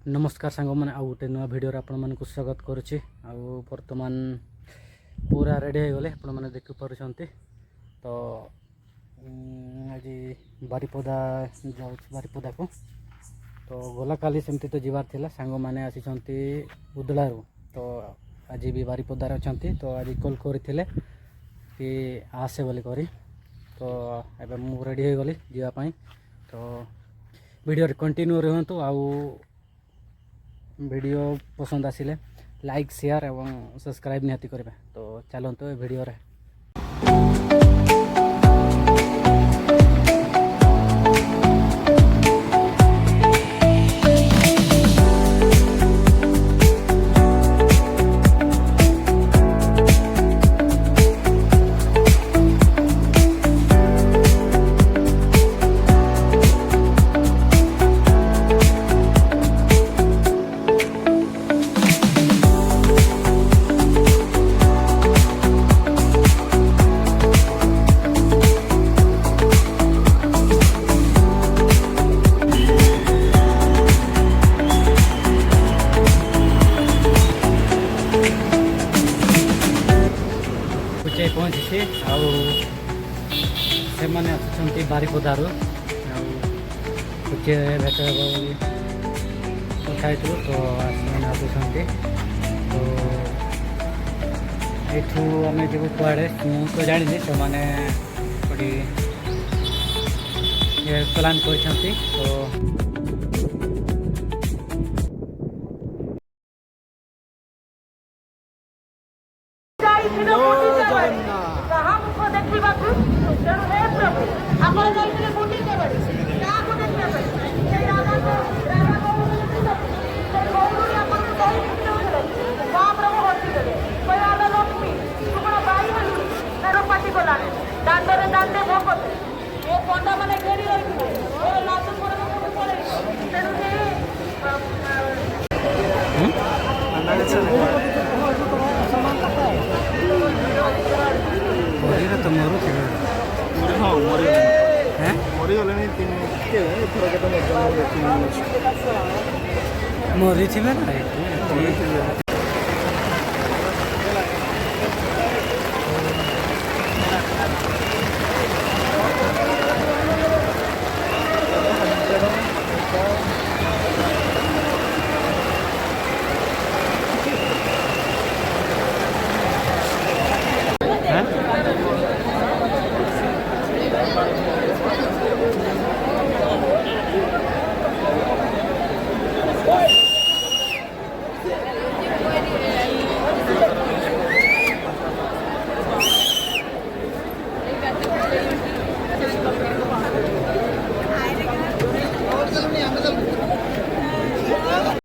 नमस्कार सांग मैंने आउ गोटे नुआ भिडियो आपण मानक स्वागत करुच्ची। बर्तमान पूरा रेडी हो गले आपण मैंने देखिपारे। तो आज बारिपदा जाऊँ बारिपदा को तो गला काली सेमती तो जीवार थिला सांग मैंने आसी उदलारू। तो आज भी बारिपदार अच्छा तो आज कॉल करते कि आसे बोली करी। तो एबे मु रेडी हो गली जीवाई। तो वीडियो कंटिन्यू रहतु आउ वीडियो पसंद आसिले लाइक शेयर एवं सब्सक्राइब निहाती करें। तो चलते वीडियो रे। पहुँची से मैंने आसुँच बारिपदार भेट कथा तो मैंने आसुँच। तो यू आम जीव कड़े तो जानी से मैंने प्लान कर। तो मरी थी ना What?